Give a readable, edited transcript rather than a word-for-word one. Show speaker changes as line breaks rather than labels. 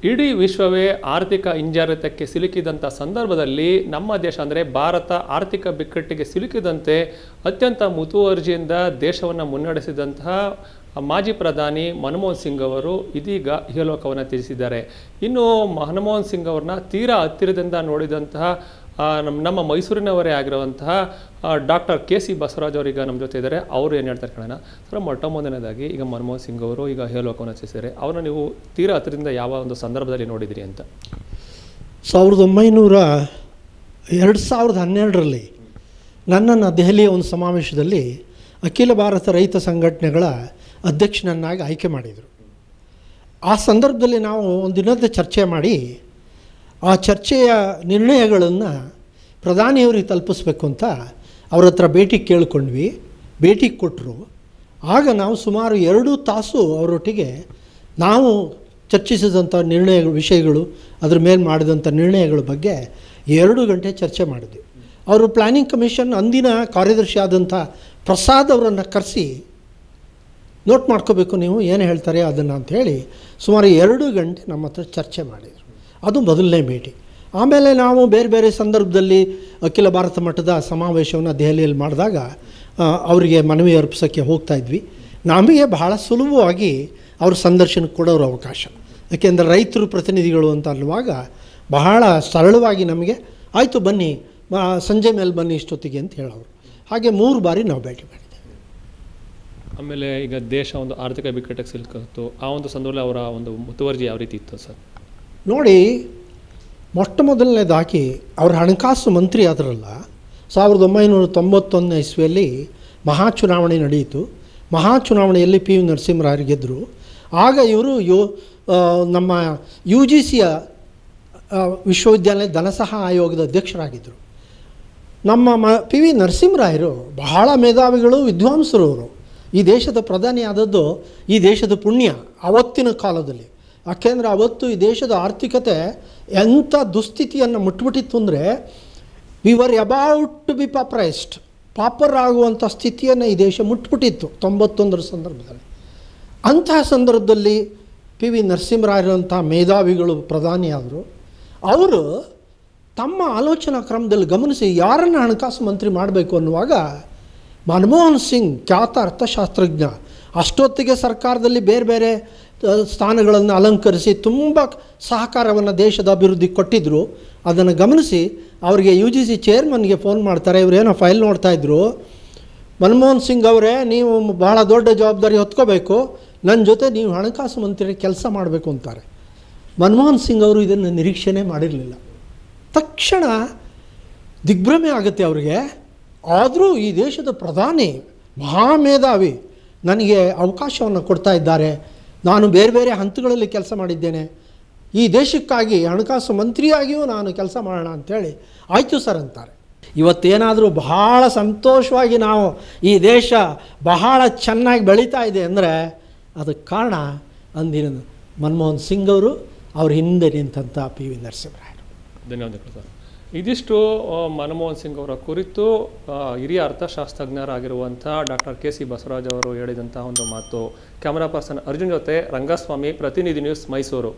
ಇಡೀ ವಿಶ್ವವೇ ಆರ್ಥಿಕ ಹಿಂಜರಿತಕ್ಕೆ ಸಿಲುಕಿದಂಥ ಸಂದರ್ಭದಲ್ಲಿ ನಮ್ಮ ದೇಶ ಅಂದರೆ ಭಾರತ ಆರ್ಥಿಕ ಬಿಕ್ಕಟ್ಟಿಗೆ ಸಿಲುಕಿದಂತೆ ಅತ್ಯಂತ ಮುತುವರ್ಜಿಯಿಂದ ದೇಶವನ್ನು ಮುನ್ನಡೆಸಿದಂತಹ ಮಾಜಿ ಪ್ರಧಾನಿ ಮನಮೋಹನ್ ಸಿಂಗ್ ಅವರು ಇದೀಗ ಇಹಲೋಕವನ್ನು ತ್ಯಜಿಸಿದ್ದಾರೆ. ಇನ್ನು ಮನಮೋಹನ್ ಸಿಂಗ್ ಅವ್ರನ್ನ ತೀರಾ ಹತ್ತಿರದಿಂದ ನೋಡಿದಂತಹ ನಮ್ಮ ಮೈಸೂರಿನವರೇ ಆಗಿರುವಂತಹ ಡಾಕ್ಟರ್ ಕೆ.ಸಿ. ಬಸವರಾಜ್ ಅವರೀಗ ನಮ್ಮ ಜೊತೆ ಇದ್ದಾರೆ. ಅವರು ಏನು ಹೇಳ್ತಾರೆ ಕೇಳೋಣ. ಸರ್, ಮೊಟ್ಟ ಮೊದಲನೇದಾಗಿ ಈಗ ಮನಮೋಹನ್ ಸಿಂಗ್ ಅವರು ಈಗ ಇಹಲೋಕವನ್ನು ತ್ಯಜಿಸಿದ್ದಾರೆ. ಅವ್ರನ್ನ ನೀವು ತೀರಾ ಹತ್ತಿರದಿಂದ ಯಾವ ಒಂದು ಸಂದರ್ಭದಲ್ಲಿ ನೋಡಿದಿರಿ ಅಂತ?
2012ರಲ್ಲಿ ನನ್ನನ್ನು ದೆಹಲಿಯ ಒಂದು ಸಮಾವೇಶದಲ್ಲಿ ಅಖಿಲ ಭಾರತ ರೈತ ಸಂಘಟನೆಗಳ ಅಧ್ಯಕ್ಷನನ್ನಾಗಿ ಆಯ್ಕೆ ಮಾಡಿದರು. ಆ ಸಂದರ್ಭದಲ್ಲಿ ನಾವು ಒಂದು ದಿನದ ಚರ್ಚೆ ಮಾಡಿ ಆ ಚರ್ಚೆಯ ನಿರ್ಣಯಗಳನ್ನು ಪ್ರಧಾನಿಯವರಿಗೆ ತಲುಪಿಸ್ಬೇಕು ಅಂತ ಅವ್ರ ಹತ್ರ ಭೇಟಿ ಕೇಳ್ಕೊಂಡ್ವಿ. ಭೇಟಿ ಕೊಟ್ಟರು. ಆಗ ನಾವು ಸುಮಾರು 2 ತಾಸು ಅವರೊಟ್ಟಿಗೆ ನಾವು ಚರ್ಚಿಸಿದಂಥ ವಿಷಯಗಳು, ಅದ್ರ ಮೇಲೆ ಮಾಡಿದಂಥ ನಿರ್ಣಯಗಳ ಬಗ್ಗೆ 2 ಗಂಟೆ ಚರ್ಚೆ ಮಾಡಿದ್ವಿ. ಅವರು ಪ್ಲ್ಯಾನಿಂಗ್ ಕಮಿಷನ್ ಅಂದಿನ ಕಾರ್ಯದರ್ಶಿ ಆದಂಥ ಪ್ರಸಾದ್ ಅವರನ್ನು ಕರೆಸಿ ನೋಟ್ ಮಾಡ್ಕೋಬೇಕು ನೀವು ಏನು ಹೇಳ್ತಾರೆ ಅದನ್ನು ಅಂಥೇಳಿ ಸುಮಾರು 2 ಗಂಟೆ ನಮ್ಮ ಹತ್ರ ಚರ್ಚೆ ಮಾಡಿದರು. ಅದು ಮೊದಲನೇ ಭೇಟಿ. ಆಮೇಲೆ ನಾವು ಬೇರೆ ಬೇರೆ ಸಂದರ್ಭದಲ್ಲಿ ಅಖಿಲ ಭಾರತ ಮಟ್ಟದ ಸಮಾವೇಶವನ್ನು ದೆಹಲಿಯಲ್ಲಿ ಮಾಡಿದಾಗ ಅವರಿಗೆ ಮನವಿ ಅರ್ಪಿಸೋಕ್ಕೆ ಹೋಗ್ತಾಯಿದ್ವಿ. ನಮಗೆ ಬಹಳ ಸುಲಭವಾಗಿ ಅವ್ರ ಸಂದರ್ಶನಕ್ಕೆ ಕೊಡೋರು ಅವಕಾಶ. ಯಾಕೆಂದರೆ ರೈತರು ಪ್ರತಿನಿಧಿಗಳು ಅಂತ ಅನ್ನುವಾಗ ಬಹಳ ಸರಳವಾಗಿ ನಮಗೆ ಆಯಿತು ಬನ್ನಿ ಸಂಜೆ ಮೇಲೆ ಬನ್ನಿ ಇಷ್ಟೊತ್ತಿಗೆ ಅಂತ ಹೇಳೋರು. ಹಾಗೆ 3 ಬಾರಿ ನಾವು ಭೇಟಿ ಮಾಡಿದ್ದೇವೆ.
ಆಮೇಲೆ ಈಗ ದೇಶ ಒಂದು ಆರ್ಥಿಕ ಬಿಕ್ಕಟ್ಟಿಗೆ ಸಿಲುಕಿತ್ತು. ಆ ಒಂದು ಸಂದರ್ಭದಲ್ಲಿ ಅವರ ಒಂದು ಮುತುವರ್ಜಿ ಯಾವ ರೀತಿ ಇತ್ತು ಸರ್?
ನೋಡಿ, ಮೊಟ್ಟ ಮೊದಲನೇದಾಗಿ ಅವ್ರ ಹಣಕಾಸು ಮಂತ್ರಿ ಆದ್ರಲ್ಲ, 1991 ಇಸ್ವಿಯಲ್ಲಿ ಮಹಾ ಚುನಾವಣೆ ನಡೆಯಿತು. ಮಹಾ ಚುನಾವಣೆಯಲ್ಲಿ ಪಿ. ನರಸಿಂಹರಾಯರು ಗೆದ್ದರು. ಆಗ ಇವರು ನಮ್ಮ UGCಯ ವಿಶ್ವವಿದ್ಯಾಲಯ ಧನಸಹಾಯ ಆಯೋಗದ ಅಧ್ಯಕ್ಷರಾಗಿದ್ದರು. ನಮ್ಮ ಪಿ. ನರಸಿಂಹರಾಯರು ಬಹಳ ಮೇಧಾವಿಗಳು, ವಿದ್ವಾಂಸರು. ಅವರು ಈ ದೇಶದ ಪ್ರಧಾನಿ ಆದದ್ದು ಈ ದೇಶದ ಪುಣ್ಯ ಆವತ್ತಿನ ಕಾಲದಲ್ಲಿ. ಯಾಕೆಂದರೆ ಅವತ್ತು ಈ ದೇಶದ ಆರ್ಥಿಕತೆ ಎಂಥ ದುಸ್ಥಿತಿಯನ್ನು ಮುಟ್ಬಿಟ್ಟಿತ್ತು ಅಂದರೆ we were about to be pauperised, pauper ಆಗುವಂಥ ಸ್ಥಿತಿಯನ್ನು ಈ ದೇಶ ಮುಟ್ಬಿಟ್ಟಿತ್ತು 91ರ ಸಂದರ್ಭದಲ್ಲಿ. ಅಂತಹ ಸಂದರ್ಭದಲ್ಲಿ ಪಿ. ನರಸಿಂಹರಾಯರಂಥ ಮೇಧಾವಿಗಳು ಪ್ರಧಾನಿ ಆದರು. ಅವರು ತಮ್ಮ ಆಲೋಚನಾ ಕ್ರಮದಲ್ಲಿ ಗಮನಿಸಿ ಯಾರನ್ನು ಹಣಕಾಸು ಮಂತ್ರಿ ಮಾಡಬೇಕು ಅನ್ನುವಾಗ ಮನಮೋಹನ್ ಸಿಂಗ್ ಖ್ಯಾತ ಅರ್ಥಶಾಸ್ತ್ರಜ್ಞ, ಅಷ್ಟೊತ್ತಿಗೆ ಸರ್ಕಾರದಲ್ಲಿ ಬೇರೆ ಬೇರೆ ಸ್ಥಾನಗಳನ್ನು ಅಲಂಕರಿಸಿ ತುಂಬ ಸಹಕಾರವನ್ನು ದೇಶದ ಅಭಿವೃದ್ಧಿ ಕೊಟ್ಟಿದ್ದರು. ಅದನ್ನು ಗಮನಿಸಿ ಅವರಿಗೆ UGC ಚೇರ್ಮನ್ಗೆ ಫೋನ್ ಮಾಡ್ತಾರೆ. ಇವರೇನೋ ಫೈಲ್ ನೋಡ್ತಾಯಿದ್ರು. ಮನಮೋಹನ್ ಸಿಂಗ್ ಅವರೇ, ನೀವು ಬಹಳ ದೊಡ್ಡ ಜವಾಬ್ದಾರಿ ಹೊತ್ಕೋಬೇಕು, ನನ್ನ ಜೊತೆ ನೀವು ಹಣಕಾಸು ಮಂತ್ರಿ ಕೆಲಸ ಮಾಡಬೇಕು ಅಂತಾರೆ. ಮನಮೋಹನ್ ಸಿಂಗ್ ಅವರು ಇದನ್ನು ನಿರೀಕ್ಷಣೆ ಮಾಡಿರಲಿಲ್ಲ. ತಕ್ಷಣ ದಿಗ್ಭ್ರಮೆ ಆಗುತ್ತೆ ಅವರಿಗೆ. ಆದರೂ ಈ ದೇಶದ ಪ್ರಧಾನಿ ಮಹಾಮೇಧಾವಿ ನನಗೆ ಅವಕಾಶವನ್ನು ಕೊಡ್ತಾ ಇದ್ದಾರೆ, ನಾನು ಬೇರೆ ಬೇರೆ ಹಂತಗಳಲ್ಲಿ ಕೆಲಸ ಮಾಡಿದ್ದೇನೆ, ಈ ದೇಶಕ್ಕಾಗಿ ಹಣಕಾಸು ಮಂತ್ರಿಯಾಗಿಯೂ ನಾನು ಕೆಲಸ ಮಾಡೋಣ ಅಂಥೇಳಿ ಆಯಿತು ಸರ್ ಅಂತಾರೆ. ಇವತ್ತೇನಾದರೂ ಬಹಳ ಸಂತೋಷವಾಗಿ ನಾವು ಈ ದೇಶ ಬಹಳ ಚೆನ್ನಾಗಿ ಬೆಳೀತಾ ಇದೆ ಅಂದರೆ ಅದಕ್ಕೆ ಕಾರಣ ಅಂದಿನ ಮನಮೋಹನ್ ಸಿಂಗ್ ಅವರು, ಅವ್ರ ಹಿಂದೆ ನಿಂತಹ ಪಿ. ನರಸಿಂಹರಾಯರು.
ಧನ್ಯವಾದಗಳು ಸರ್. ಇದಿಷ್ಟು ಮನಮೋಹನ್ ಸಿಂಗ್ ಅವರ ಕುರಿತು ಹಿರಿಯ ಅರ್ಥಶಾಸ್ತ್ರಜ್ಞರಾಗಿರುವಂಥ ಡಾಕ್ಟರ್ ಕೆ.ಸಿ. ಬಸವರಾಜ್ ಅವರು ಹೇಳಿದಂಥ ಒಂದು ಮಾತು. ಕ್ಯಾಮರಾ ಪರ್ಸನ್ ಅರ್ಜುನ್ ಜೊತೆ ರಂಗಸ್ವಾಮಿ, ಪ್ರತಿನಿಧಿ ನ್ಯೂಸ್, ಮೈಸೂರು.